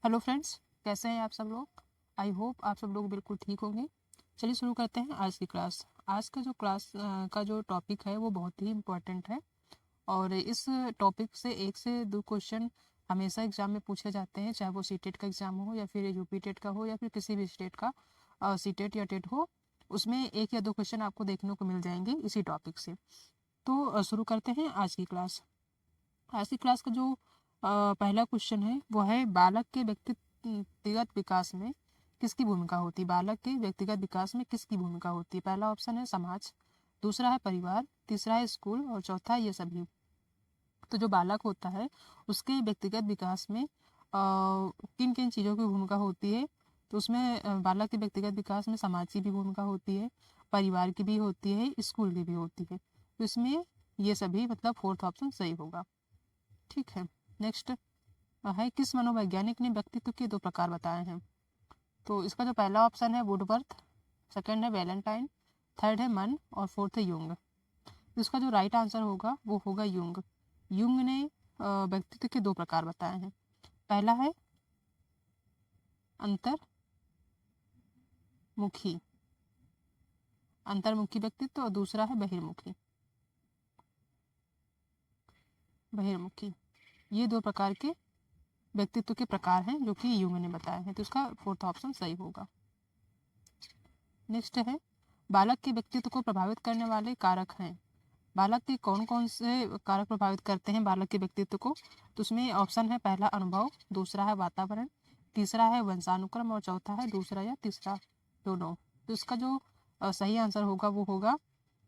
Hello friends, कैसे हैं आप सब लोग। आई होप आप सब लोग बिल्कुल ठीक होंगे। चलिए शुरू करते हैं आज की क्लास। आज का जो क्लास का जो टॉपिक है वो बहुत ही इम्पोर्टेंट है और इस टॉपिक से एक से दो क्वेश्चन हमेशा एग्जाम में पूछे जाते हैं, चाहे वो सीटेट का एग्जाम हो या फिर यूपी टेट का हो या फिर किसी भी स्टेट का सीटेट या टेट हो। उसमें एक या दो क्वेश्चन आपको देखने को मिल जाएंगे इसी टॉपिक से। तो शुरू करते हैं आज की क्लास। आज की क्लास का जो पहला क्वेश्चन है वो है बालक के व्यक्तिगत विकास में किसकी भूमिका होती है। बालक के व्यक्तिगत विकास में किसकी भूमिका होती है। पहला ऑप्शन है समाज, दूसरा है परिवार, तीसरा है स्कूल और चौथा है ये सभी। तो जो बालक होता है उसके व्यक्तिगत विकास में किन किन चीज़ों की भूमिका होती है। तो उसमें बालक के व्यक्तिगत विकास में समाज की भी भूमिका होती है, परिवार की भी होती है, स्कूल की भी होती है। तो इसमें ये सभी मतलब फोर्थ ऑप्शन सही होगा। ठीक है। नेक्स्ट है किस मनोवैज्ञानिक ने व्यक्तित्व के दो प्रकार बताए हैं। तो इसका जो पहला ऑप्शन है वुडवर्थ, सेकंड है वैलेंटाइन, थर्ड है मन और फोर्थ है युंग। तो इसका जो राइट आंसर होगा वो होगा युंग। युंग ने व्यक्तित्व के दो प्रकार बताए हैं। पहला है अंतर्मुखी अंतर्मुखी व्यक्तित्व और दूसरा है बहिर्मुखी। ये दो प्रकार के व्यक्तित्व के प्रकार हैं जो कि युंग ने बताए हैं। तो इसका फोर्थ ऑप्शन सही होगा। नेक्स्ट है बालक के व्यक्तित्व को प्रभावित करने वाले कारक हैं। बालक के कौन कौन से कारक प्रभावित करते हैं बालक के व्यक्तित्व को। तो उसमें ऑप्शन है पहला अनुभव, दूसरा है वातावरण, तीसरा है वंशानुक्रम और चौथा है दूसरा या तीसरा दोनों। तो इसका जो सही आंसर होगा वो होगा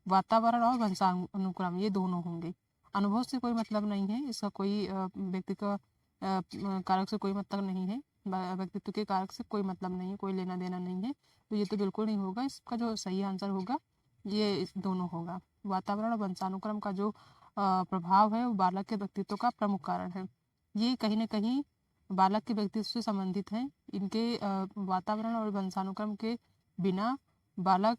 वातावरण और वंशानुक्रम, ये दोनों होंगे। अनुभव से कोई मतलब नहीं है, इसका कोई व्यक्ति का कारक से कोई मतलब नहीं है, व्यक्तित्व के कारक से कोई मतलब नहीं है, कोई लेना देना नहीं है। तो ये तो बिल्कुल नहीं होगा। इसका जो सही आंसर होगा ये दोनों होगा। वातावरण और वंशानुक्रम का जो प्रभाव है वो बालक के व्यक्तित्व का प्रमुख कारण है। ये कहीं ना कहीं बालक के व्यक्तित्व से संबंधित हैं। इनके वातावरण और वंशानुक्रम के बिना बालक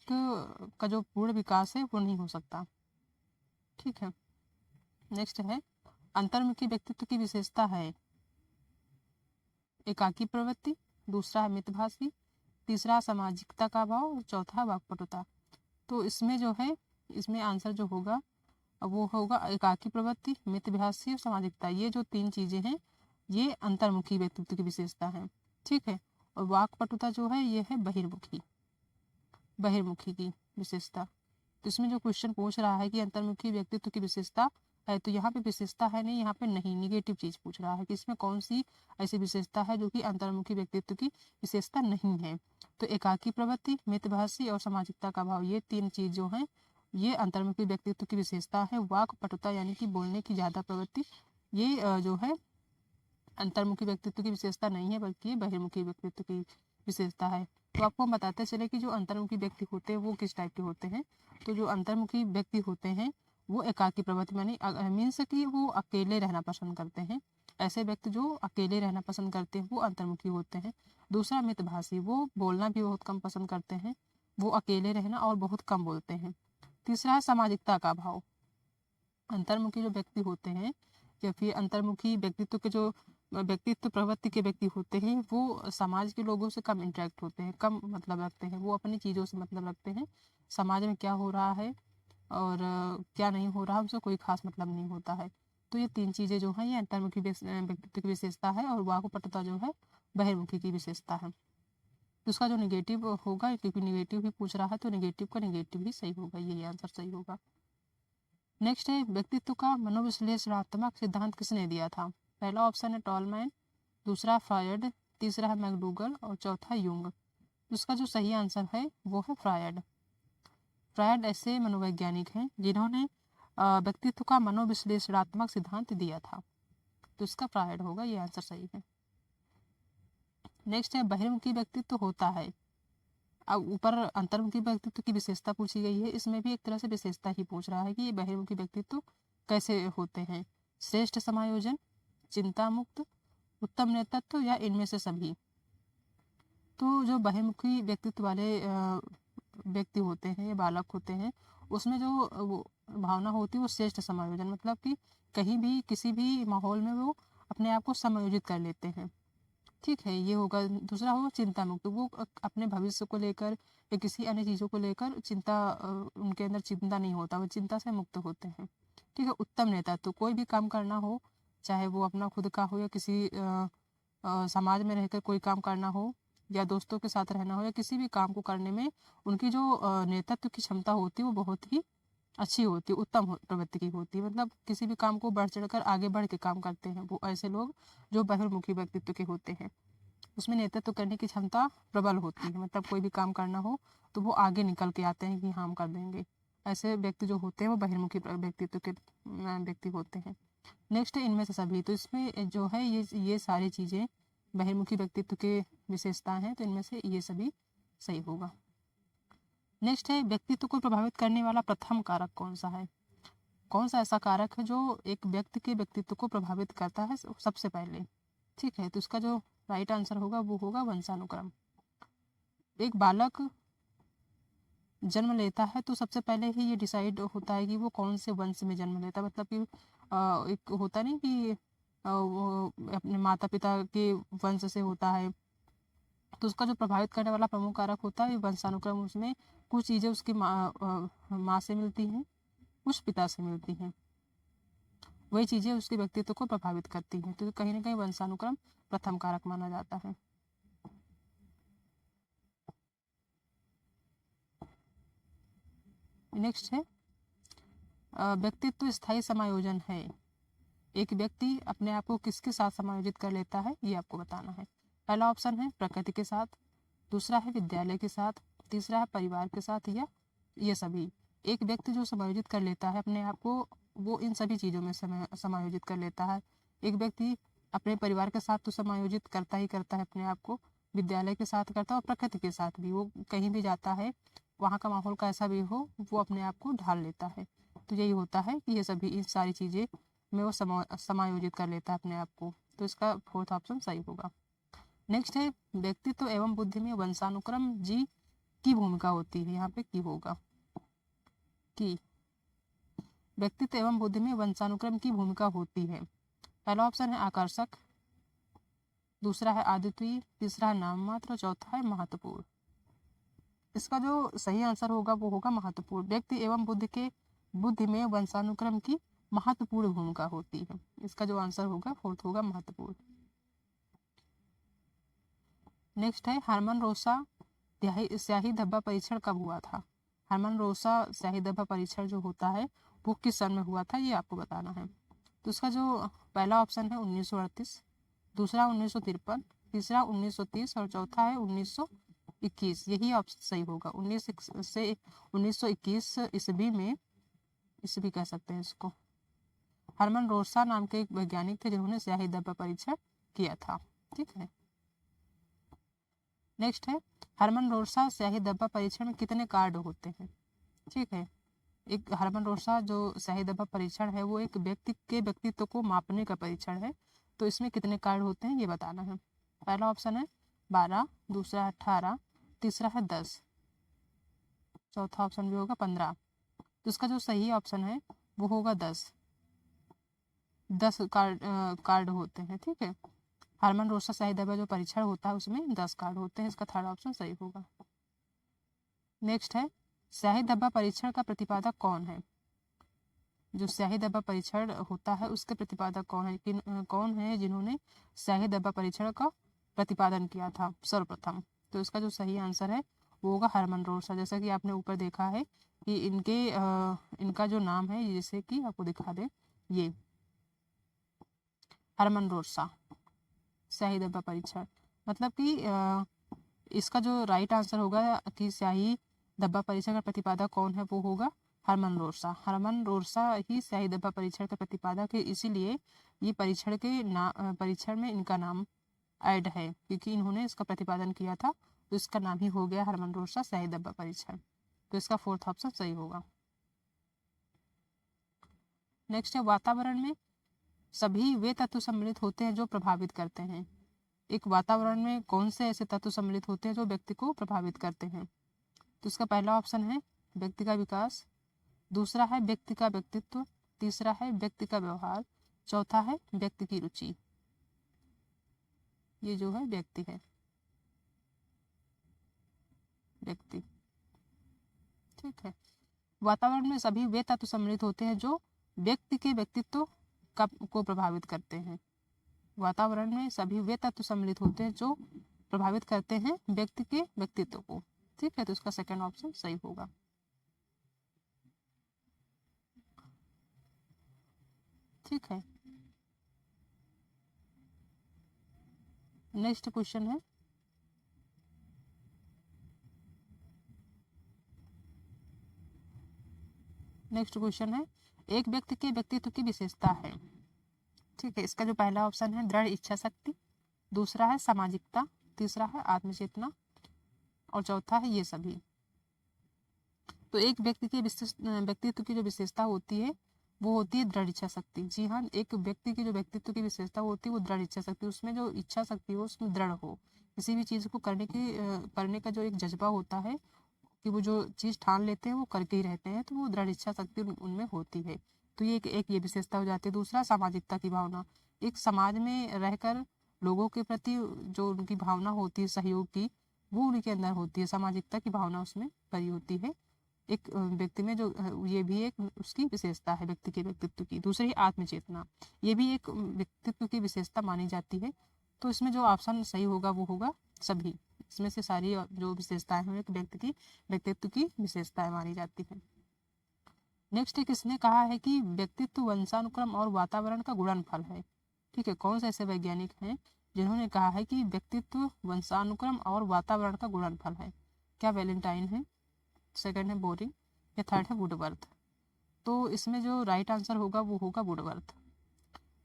का जो पूर्ण विकास है वो नहीं हो सकता। ठीक है। नेक्स्ट है अंतर्मुखी व्यक्तित्व की विशेषता है एकाकी प्रवृत्ति, दूसरा है मितभाषी, तीसरा सामाजिकता का भाव और चौथा वाक्पटुता। तो इसमें जो है इसमें आंसर जो होगा वो होगा एकाकी प्रवृत्ति, मितभाषी और सामाजिकता। ये जो तीन चीजें हैं ये अंतर्मुखी व्यक्तित्व की विशेषता है। ठीक है। और वाक्पटुता जो है ये है बहिर्मुखी की विशेषता। तो इसमें जो क्वेश्चन पूछ रहा है कि अंतर्मुखी व्यक्तित्व की विशेषता है, तो यहाँ पे विशेषता है नहीं, यहाँ पे नहीं, निगेटिव चीज पूछ रहा है कि इसमें कौन सी ऐसी विशेषता है जो कि अंतर्मुखी व्यक्तित्व की विशेषता नहीं है। तो एकाकी प्रवृत्ति, मितभाषी और सामाजिकता का भाव, ये तीन चीज जो है ये अंतर्मुखी व्यक्तित्व की विशेषता है। वाक पटुता यानी कि बोलने की ज्यादा प्रवृत्ति, ये जो है अंतर्मुखी व्यक्तित्व की विशेषता नहीं है बल्कि बहिर्मुखी व्यक्तित्व की विशेषता है। तो आपको हम बताते चले कि जो अंतर्मुखी व्यक्ति होते हैं वो किस टाइप के होते हैं। तो जो अंतर्मुखी व्यक्ति होते हैं वो एकाकी प्रवृत्ति मानी मीन्स कि वो अकेले रहना पसंद करते हैं। ऐसे व्यक्ति जो अकेले रहना पसंद करते हैं वो अंतर्मुखी होते हैं। दूसरा मितभाषी, वो बोलना भी बहुत कम पसंद करते हैं, वो अकेले रहना और बहुत कम बोलते हैं। तीसरा है सामाजिकता का भाव। अंतर्मुखी जो व्यक्ति होते हैं या फिर अंतर्मुखी व्यक्तित्व के जो व्यक्तित्व प्रवृत्ति के व्यक्ति होते हैं वो समाज के लोगों से कम इंटरेक्ट होते हैं, कम मतलब रखते हैं, वो अपनी चीज़ों से मतलब रखते हैं। समाज में क्या हो रहा है और क्या नहीं हो रहा उनसे कोई खास मतलब नहीं होता है। तो ये तीन चीज़ें जो हैं ये अंतर्मुखी व्यक्तित्व की विशेषता है और वाक्पटुता जो है बहिर्मुखी की विशेषता है। तो उसका जो निगेटिव होगा, क्योंकि निगेटिव ही पूछ रहा है तो निगेटिव का निगेटिव ही सही होगा, यही आंसर सही होगा। नेक्स्ट है व्यक्तित्व का मनोविश्लेषणात्मक सिद्धांत किसने दिया था। पहला ऑप्शन है टॉलमैन, दूसरा फ्रायड, तीसरा है मैकडूगल और चौथा यूंग। इसका जो सही आंसर है वो है फ्रायड। फ्रायड ऐसे मनोवैज्ञानिक हैं जिन्होंने व्यक्तित्व का मनोविश्लेषणात्मक सिद्धांत दिया था। तो इसका फ्रायड होगा, ये आंसर सही है। नेक्स्ट है बहिर्मुखी व्यक्तित्व होता है। अब ऊपर अंतर्मुखी व्यक्तित्व की विशेषता पूछी गई है, इसमें भी एक तरह से विशेषता ही पूछ रहा है कि ये बहिर्मुखी व्यक्तित्व कैसे होते हैं। श्रेष्ठ समायोजन, चिंता मुक्त, उत्तम नेतृत्व या इनमें से सभी। तो जो बहिर्मुखी व्यक्तित्व वाले व्यक्ति होते हैं या बालक होते हैं उसमें जो वो भावना होती है वो श्रेष्ठ समायोजन, मतलब कि कहीं भी किसी भी माहौल में वो अपने आप को समायोजित कर लेते हैं। ठीक है, ये होगा। दूसरा होगा चिंता मुक्त, वो अपने भविष्य को लेकर या किसी अन्य चीज़ों को लेकर उनके अंदर चिंता नहीं होता, वो चिंता से मुक्त होते हैं। ठीक है। उत्तम नेता, तो कोई भी काम करना हो, चाहे वो अपना खुद का हो या किसी समाज में रहकर कोई काम करना हो या दोस्तों के साथ रहना हो या किसी भी काम को करने में उनकी जो नेतृत्व की क्षमता होती है वो बहुत ही अच्छी होती है, उत्तम प्रवृत्ति की होती है। मतलब किसी भी काम को बढ़ चढ़कर आगे बढ़ के काम करते हैं वो ऐसे लोग जो बहिर्मुखी व्यक्तित्व के होते हैं। उसमें नेतृत्व करने की क्षमता प्रबल होती है, मतलब कोई भी काम करना हो तो वो आगे निकल के आते हैं कि हाँ हम कर देंगे। ऐसे व्यक्ति जो होते हैं वो बहिर्मुखी व्यक्तित्व के व्यक्ति होते हैं। नेक्स्ट है इनमें से सभी, तो इसमें जो है ये सारी चीज़ें बहिर्मुखी व्यक्तित्व के विशेषताएं हैं, तो इनमें से ये सभी सही होगा। नेक्स्ट है व्यक्तित्व को प्रभावित करने वाला प्रथम कारक कौन सा है? कौन सा ऐसा कारक है जो एक व्यक्ति के व्यक्तित्व को प्रभावित करता है सबसे पहले? ठीक है, तो इसका जो राइट आंसर होगा वो होगा वंशानुक्रम। एक बालक जन्म लेता है तो सबसे पहले ही ये डिसाइड होता है कि वो कौन से वंश में जन्म लेता है। मतलब कि एक होता नहीं कि वो अपने माता पिता के वंश से होता है, तो उसका जो प्रभावित करने वाला प्रमुख कारक होता है वंशानुक्रम। उसमें कुछ चीज़ें उसकी माँ से मिलती हैं, कुछ पिता से मिलती हैं, वही चीज़ें उसके व्यक्तित्व को प्रभावित करती हैं। तो कहीं ना कहीं वंशानुक्रम प्रथम कारक माना जाता है। नेक्स्ट है व्यक्तित्व स्थायी समायोजन है। एक व्यक्ति अपने आप को किसके साथ समायोजित कर लेता है ये आपको बताना है। पहला ऑप्शन है प्रकृति के साथ, दूसरा है विद्यालय के साथ, तीसरा है परिवार के साथ या ये सभी। एक व्यक्ति जो समायोजित कर लेता है अपने आप को वो इन सभी चीज़ों में समायोजित कर लेता है। एक व्यक्ति अपने परिवार के साथ तो समायोजित करता ही करता है अपने आप को, विद्यालय के साथ करता है और प्रकृति के साथ भी। वो कहीं भी जाता है वहाँ का माहौल कैसा भी हो वो अपने आप को ढाल लेता है। तो यही होता है कि ये सभी इन सारी चीज़ें में वो समायोजित कर लेता है अपने आप को। तो इसका फोर्थ ऑप्शन सही होगा। नेक्स्ट है व्यक्तित्व एवं बुद्धि में वंशानुक्रम जी की भूमिका होती है। यहाँ पे की होगा कि व्यक्तित्व एवं बुद्धि में वंशानुक्रम की भूमिका होती है। पहला ऑप्शन है आकर्षक, दूसरा है अद्वितीय, तीसरा है नाम मात्र, चौथा है महत्वपूर्ण। इसका जो सही आंसर होगा वो होगा महत्वपूर्ण। व्यक्ति एवं बुद्धि में वंशानुक्रम की महत्वपूर्ण भूमिका होती है। इसका जो आंसर होगा फोर्थ होगा महत्वपूर्ण। नेक्स्ट है हरमन रोसा स्याही धब्बा परीक्षण कब हुआ था? हरमन रोसा स्याही धब्बा परीक्षण जो होता है वो किस सन में हुआ था ये आपको बताना है। तो इसका जो पहला ऑप्शन है 1938, दूसरा 1953, तीसरा 1930 और चौथा है 1921। यही ऑप्शन सही होगा। 1921 ईस्वी में, ईस्वी कह सकते हैं इसको, हरमन रोसा नाम के एक वैज्ञानिक थे जिन्होंने स्याही धब्बा परीक्षण किया था। ठीक है। नेक्स्ट है हरमन रोसा स्याही धब्बा परीक्षण में कितने कार्ड होते हैं? ठीक है, एक हरमन रोसा जो स्याही धब्बा परीक्षण है वो एक व्यक्ति के व्यक्तित्व को मापने का परीक्षण है। तो इसमें कितने कार्ड होते हैं ये बताना है। पहला ऑप्शन है 12, दूसरा 18, तीसरा है 10, चौथा ऑप्शन भी होगा 15। तो इसका जो सही ऑप्शन है वो होगा 10। 10 कार्ड होते हैं। ठीक है, हरमन रोसा स्याही धब्बा जो परीक्षण होता है उसमें 10 कार्ड होते हैं। इसका थर्ड ऑप्शन सही होगा। नेक्स्ट है स्याही धब्बा परीक्षण का प्रतिपादक कौन है? जो स्याही धब्बा परीक्षण होता है उसके प्रतिपादक कौन है जिन्होंने स्याही धब्बा परीक्षण का प्रतिपादन किया था सर्वप्रथम? तो इसका जो सही आंसर है वो होगा हरमन रोसा। जैसा कि आपने ऊपर देखा है कि इनका जो नाम है, जैसे कि आपको दिखा दे, ये हरमन रोसा स्याही धब्बा परीक्षण। मतलब कि इसका जो राइट आंसर होगा कि स्याही धब्बा परीक्षण का प्रतिपादक कौन है वो होगा हरमन रोसा। हरमन रोसा ही स्याही धब्बा परीक्षण का प्रतिपादक है, इसीलिए ये परीक्षण में इनका नाम ऐड है क्योंकि इन्होंने इसका प्रतिपादन किया था। तो इसका नाम ही हो गया हरमन रोसा स्याही धब्बा परीक्षण। तो इसका फोर्थ ऑप्शन सही होगा। नेक्स्ट है वातावरण में सभी वे तत्व सम्मिलित होते हैं जो प्रभावित करते हैं। एक वातावरण में कौन से ऐसे तत्व सम्मिलित होते हैं जो व्यक्ति को प्रभावित करते हैं? तो इसका पहला ऑप्शन है व्यक्ति का विकास, दूसरा है व्यक्ति का व्यक्तित्व, तीसरा है व्यक्ति का व्यवहार, चौथा है व्यक्ति की रुचि। ये जो है व्यक्ति है, व्यक्ति। ठीक है। वातावरण में सभी वे तत्व सम्मिलित होते हैं जो व्यक्ति के व्यक्तित्व को प्रभावित करते हैं। वातावरण में सभी वे तत्व सम्मिलित होते हैं जो प्रभावित करते हैं व्यक्ति के व्यक्तित्व को। ठीक है, तो इसका सेकंड ऑप्शन सही होगा। ठीक है, नेक्स्ट क्वेश्चन है, नेक्स्ट क्वेश्चन है, एक व्यक्ति के व्यक्तित्व की विशेषता है। ठीक है, इसका जो पहला ऑप्शन है दृढ़ इच्छा शक्ति, दूसरा है सामाजिकता, तीसरा है आत्मचेतना और चौथा है ये सभी। तो एक व्यक्ति के व्यक्तित्व की जो विशेषता होती है वो होती है दृढ़ इच्छा शक्ति। जी हाँ, एक व्यक्ति की जो व्यक्तित्व की विशेषता होती है वो दृढ़ इच्छा शक्ति, उसमें जो इच्छा शक्ति हो उसमें दृढ़ हो, किसी भी चीज़ को करने का जो एक जज्बा होता है कि वो जो चीज़ ठान लेते हैं वो करके ही रहते हैं, तो वो दृढ़ इच्छा शक्ति उनमें होती है। तो ये एक ये विशेषता हो जाती है। दूसरा सामाजिकता की भावना, एक समाज में रहकर लोगों के प्रति जो उनकी भावना होती है सहयोग की, वो उनके अंदर होती है, सामाजिकता की भावना उसमें भरी होती है एक व्यक्ति में, जो ये भी एक उसकी विशेषता है व्यक्ति के व्यक्तित्व की। दूसरी आत्मचेतना, ये भी एक व्यक्तित्व की विशेषता मानी जाती है। तो इसमें जो ऑप्शन सही होगा वो होगा सभी, इसमें से सारी जो विशेषताएं हैं एक व्यक्ति की व्यक्तित्व की विशेषताएं मानी जाती है। नेक्स्ट किसने कहा है कि व्यक्तित्व वंशानुक्रम और वातावरण का गुणनफल है। ठीक है, कौन से ऐसे वैज्ञानिक हैं जिन्होंने कहा है कि व्यक्तित्व वंशानुक्रम और वातावरण का गुणनफल है। क्या वैलेंटाइन है, सेकंड है बोरिंग या थर्ड है वुडवर्थ। तो इसमें जो राइट आंसर होगा वो होगा वुडवर्थ।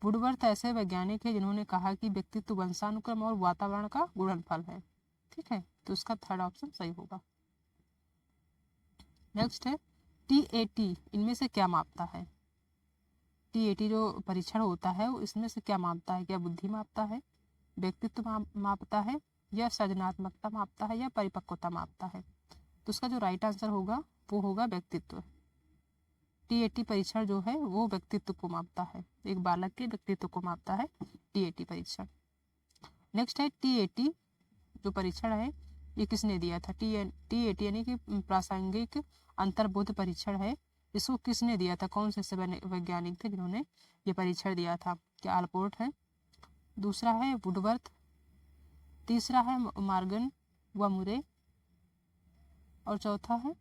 वुडवर्थ ऐसे वैज्ञानिक है जिन्होंने कहा कि व्यक्तित्व वंशानुक्रम और वातावरण का गुणनफल है। ठीक है, तो इसका थर्ड ऑप्शन सही होगा। नेक्स्ट है TAT, इनमें से क्या मापता है। TAT जो परीक्षण होता है वो इसमें से क्या मापता है, क्या बुद्धि मापता है, व्यक्तित्व मापता है, या सृजनात्मकता मापता है, या परिपक्वता मापता है। तो उसका जो राइट आंसर होगा वो होगा व्यक्तित्व। TAT परीक्षण जो है वो व्यक्तित्व को मापता है, एक बालक के व्यक्तित्व को मापता है TAT परीक्षण। नेक्स्ट है TAT जो परीक्षण है ये किसने दिया था। TAT यानी कि प्रासंगिक अंतर्बोध परीक्षण है, इसको किसने दिया था, कौन से वैज्ञानिक थे जिन्होंने ये परीक्षण दिया था। क्या आलपोर्ट है, दूसरा है वुडवर्थ, तीसरा है मॉर्गन व मुरे और चौथा है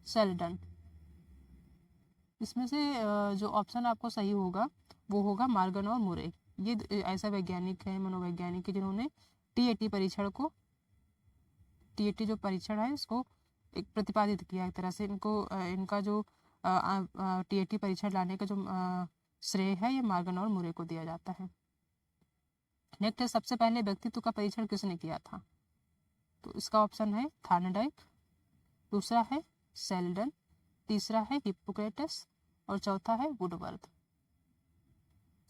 सेल्डन। इसमें से जो ऑप्शन आपको सही होगा वो होगा मॉर्गन और मुरे। ये ऐसा वैज्ञानिक है, मनोवैज्ञानिक है जिन्होंने TAT परीक्षण को, TAT जो परीक्षण है इसको एक प्रतिपादित किया एक तरह से। इनका जो TAT परीक्षण लाने का जो श्रेय है ये मॉर्गन और मुरे को दिया जाता है। नेक्स्ट है सबसे पहले व्यक्तित्व का परीक्षण किसने किया था। तो इसका ऑप्शन है थार्नडाइक, दूसरा है सेल्डन, तीसरा है हिप्पोक्रेटस और चौथा है वुडवर्थ।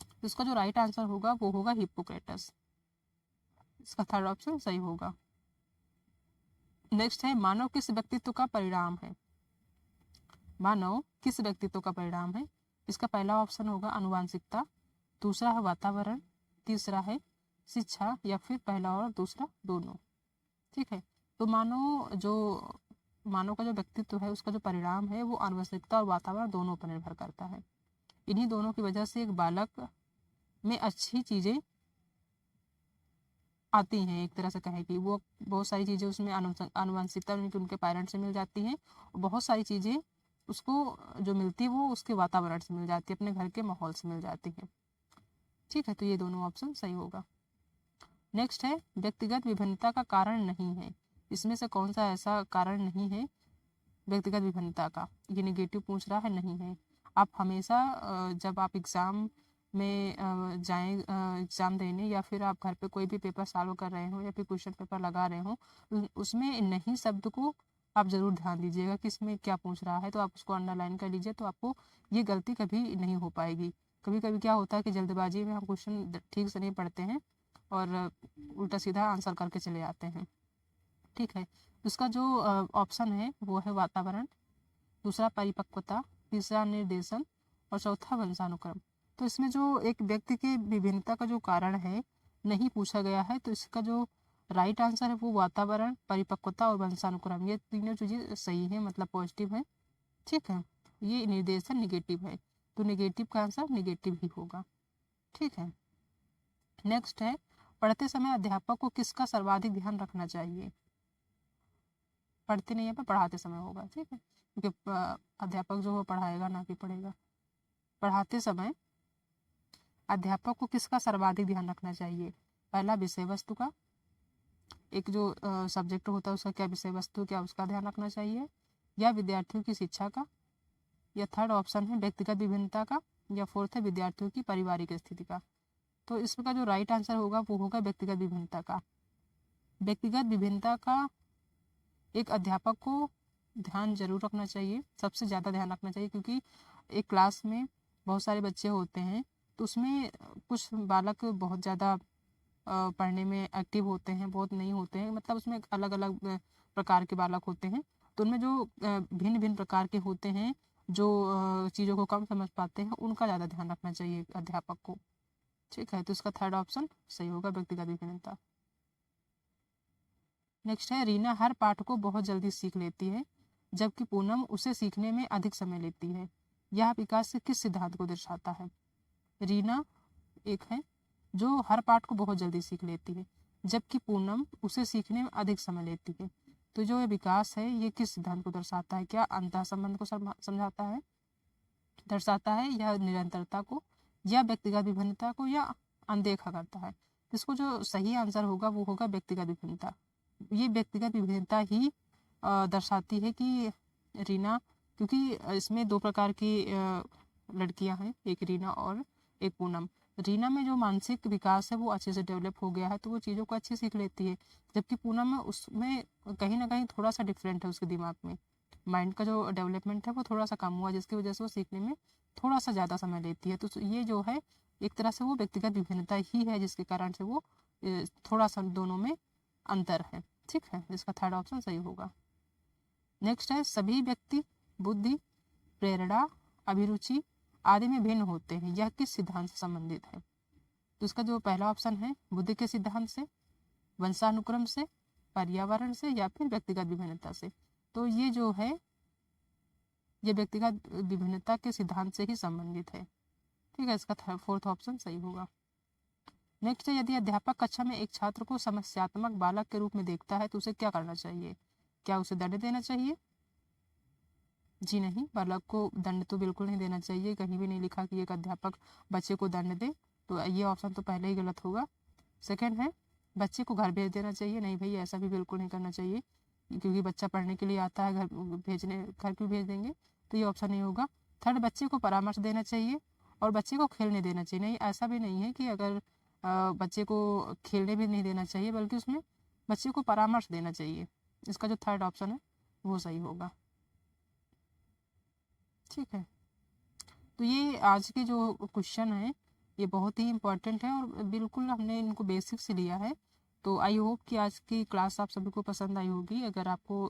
तो इसका जो राइट आंसर होगा वो होगा हिप्पोक्रेटस, इसका थर्ड ऑप्शन सही होगा। नेक्स्ट है मानव किस व्यक्तित्व का परिणाम है। मानव किस व्यक्तित्व का परिणाम है। इसका पहला ऑप्शन होगा आनुवांशिकता, दूसरा है वातावरण, तीसरा है शिक्षा या फिर पहला और दूसरा दोनों। ठीक है, तो मानव का जो व्यक्तित्व है उसका जो परिणाम है वो आनुवंशिकता और वातावरण दोनों पर निर्भर करता है। इन्हीं दोनों की वजह से एक बालक में अच्छी चीज़ें आती हैं, एक तरह से कहें कि वो बहुत सारी चीज़ें उसमें आनुवंशिकता उनके पेरेंट्स से मिल जाती हैं और बहुत सारी चीज़ें उसको जो मिलती है वो उसके वातावरण से मिल जाती है, अपने घर के माहौल से मिल जाती है। ठीक है, तो ये दोनों ऑप्शन सही होगा। नेक्स्ट है व्यक्तिगत विभिन्नता का कारण नहीं है। इसमें से कौन सा ऐसा कारण नहीं है व्यक्तिगत विभिन्नता का। ये नेगेटिव पूछ रहा है, नहीं है। आप हमेशा जब आप एग्ज़ाम में जाएं एग्ज़ाम देने या फिर आप घर पे कोई भी पेपर सॉल्व कर रहे हो या फिर क्वेश्चन पेपर लगा रहे हो उसमें नहीं शब्द को आप ज़रूर ध्यान दीजिएगा कि इसमें क्या पूछ रहा है, तो आप उसको अंडरलाइन कर लीजिए, तो आपको ये गलती कभी नहीं हो पाएगी। कभी कभी क्या होता है कि जल्दबाजी में हम क्वेश्चन ठीक से नहीं पढ़ते हैं और उल्टा सीधा आंसर करके चले आते हैं। ठीक है, उसका जो ऑप्शन है वो है वातावरण, दूसरा परिपक्वता, तीसरा निर्देशन और चौथा वंशानुक्रम। तो इसमें जो एक व्यक्ति के विभिन्नता का जो कारण है नहीं पूछा गया है, तो इसका जो राइट आंसर है वो वातावरण, परिपक्वता और वंशानुक्रम, ये तीनों चीज़ें सही है, मतलब पॉजिटिव है। ठीक है, ये निर्देशन निगेटिव है, तो निगेटिव का आंसर निगेटिव ही होगा। ठीक है, नेक्स्ट है, पढ़ते समय अध्यापक को किसका सर्वाधिक ध्यान रखना चाहिए? पढ़ते नहीं है पर पढ़ाते समय होगा। ठीक है, क्योंकि अध्यापक जो वो पढ़ाएगा ना कि पढ़ेगा। पढ़ाते समय अध्यापक को किसका सर्वाधिक ध्यान रखना चाहिए? पहला विषय वस्तु का, एक जो सब्जेक्ट होता है उसका क्या विषय वस्तु क्या उसका ध्यान रखना चाहिए, या विद्यार्थियों की शिक्षा का, या थर्ड ऑप्शन है व्यक्तिगत विभिन्नता का, या फोर्थ है विद्यार्थियों की पारिवारिक स्थिति का। तो इसका जो राइट आंसर होगा वो होगा व्यक्तिगत विभिन्नता का। व्यक्तिगत विभिन्नता का एक अध्यापक को ध्यान जरूर रखना चाहिए, सबसे ज़्यादा ध्यान रखना चाहिए, क्योंकि एक क्लास में बहुत सारे बच्चे होते हैं, तो उसमें कुछ बालक बहुत ज़्यादा पढ़ने में एक्टिव होते हैं, बहुत नहीं होते हैं, मतलब उसमें अलग अलग प्रकार के बालक होते हैं। तो उनमें जो भिन्न भिन्न प्रकार के होते हैं, जो चीज़ों को कम समझ पाते हैं, उनका ज़्यादा ध्यान रखना चाहिए अध्यापक को। ठीक है, तो इसका थर्ड ऑप्शन सही होगा, व्यक्तिगत विभिन्नता। नेक्स्ट है, रीना हर पाठ को बहुत जल्दी सीख लेती है, जबकि पूनम उसे सीखने में अधिक समय लेती है। यह विकास के किस सिद्धांत को दर्शाता है? रीना एक है जो हर पाठ को बहुत जल्दी सीख लेती है, जबकि पूनम उसे सीखने में अधिक समय लेती है। तो जो ये विकास है ये किस सिद्धांत को दर्शाता है? क्या अंतः संबंध को समझाता है, दर्शाता है, या निरंतरता को, या व्यक्तिगत विभिन्नता को, या अनदेखा करता है? इसको जो सही आंसर होगा वो होगा व्यक्तिगत विभिन्नता। ये व्यक्तिगत विभिन्नता ही दर्शाती है कि रीना, क्योंकि इसमें दो प्रकार की लड़कियां हैं, एक रीना और एक पूनम। रीना में जो मानसिक विकास है वो अच्छे से डेवलप हो गया है, तो वो चीज़ों को अच्छे सीख लेती है, जबकि पूनम में उसमें कहीं ना कहीं थोड़ा सा डिफरेंट है, उसके दिमाग में माइंड का जो डेवलपमेंट है वो थोड़ा सा कम हुआ, जिसकी वजह से वो सीखने में थोड़ा सा ज़्यादा समय लेती है। तो ये जो है एक तरह से वो व्यक्तिगत विभिन्नता ही है, जिसके कारण से वो थोड़ा सा दोनों में अंतर है। ठीक है, जिसका थर्ड ऑप्शन सही होगा। नेक्स्ट है, सभी व्यक्ति बुद्धि, प्रेरणा, अभिरुचि आदि में भिन्न होते हैं, यह किस सिद्धांत से संबंधित है? तो इसका जो पहला ऑप्शन है बुद्धि के सिद्धांत से, वंशानुक्रम से, पर्यावरण से, या फिर व्यक्तिगत विभिन्नता से। तो ये जो है ये व्यक्तिगत विभिन्नता के सिद्धांत से ही संबंधित है। ठीक है, इसका फोर्थ ऑप्शन सही होगा। नेक्स्ट है, यदि अध्यापक कक्षा में एक छात्र को समस्यात्मक बालक के रूप में देखता है तो उसे क्या करना चाहिए? क्या उसे दंड देना चाहिए? जी नहीं, बालक को दंड तो बिल्कुल नहीं देना चाहिए, कहीं भी नहीं लिखा कि एक अध्यापक बच्चे को दंड दे, तो ये ऑप्शन तो पहले ही गलत होगा। सेकंड है, बच्चे को घर भेज देना चाहिए, नहीं भाई ऐसा भी बिल्कुल नहीं करना चाहिए, क्योंकि बच्चा पढ़ने के लिए आता है, घर क्यों भेज देंगे, तो ये ऑप्शन नहीं होगा। थर्ड, बच्चे को परामर्श देना चाहिए और बच्चे को खेलने देना चाहिए, नहीं ऐसा भी नहीं है कि अगर बच्चे को खेलने भी नहीं देना चाहिए, बल्कि उसमें बच्चे को परामर्श देना चाहिए। इसका जो थर्ड ऑप्शन है वो सही होगा। ठीक है, तो ये आज के जो क्वेश्चन है ये बहुत ही इम्पोर्टेंट है और बिल्कुल हमने इनको बेसिक से लिया है। तो आई होप कि आज की क्लास आप सभी को पसंद आई होगी। अगर आपको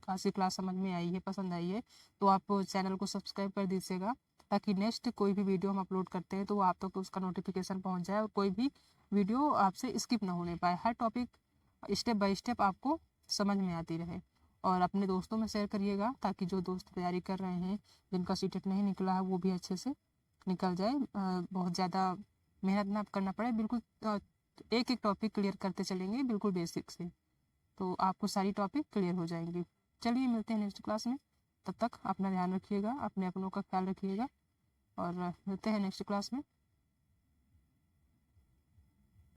आज की क्लास समझ में आई है, पसंद आई है, तो आप चैनल को सब्सक्राइब कर दीजिएगा, ताकि नेक्स्ट कोई भी वीडियो हम अपलोड करते हैं तो आप तक उसका नोटिफिकेशन पहुँच जाए और कोई भी वीडियो आपसे स्किप ना होने पाए। हर टॉपिक स्टेप बाय स्टेप आपको समझ में आती रहे। और अपने दोस्तों में शेयर करिएगा, ताकि जो दोस्त तैयारी कर रहे हैं, जिनका सीटेट नहीं निकला है, वो भी अच्छे से निकल जाए। बहुत ज़्यादा मेहनत ना करना पड़े, बिल्कुल एक एक टॉपिक क्लियर करते चलेंगे, बिल्कुल बेसिक से, तो आपको सारी टॉपिक क्लियर हो जाएंगी। चलिए मिलते हैं नेक्स्ट क्लास में, तब तक अपना ध्यान रखिएगा, अपने अपनों का ख्याल रखिएगा, और मिलते हैं नेक्स्ट क्लास में।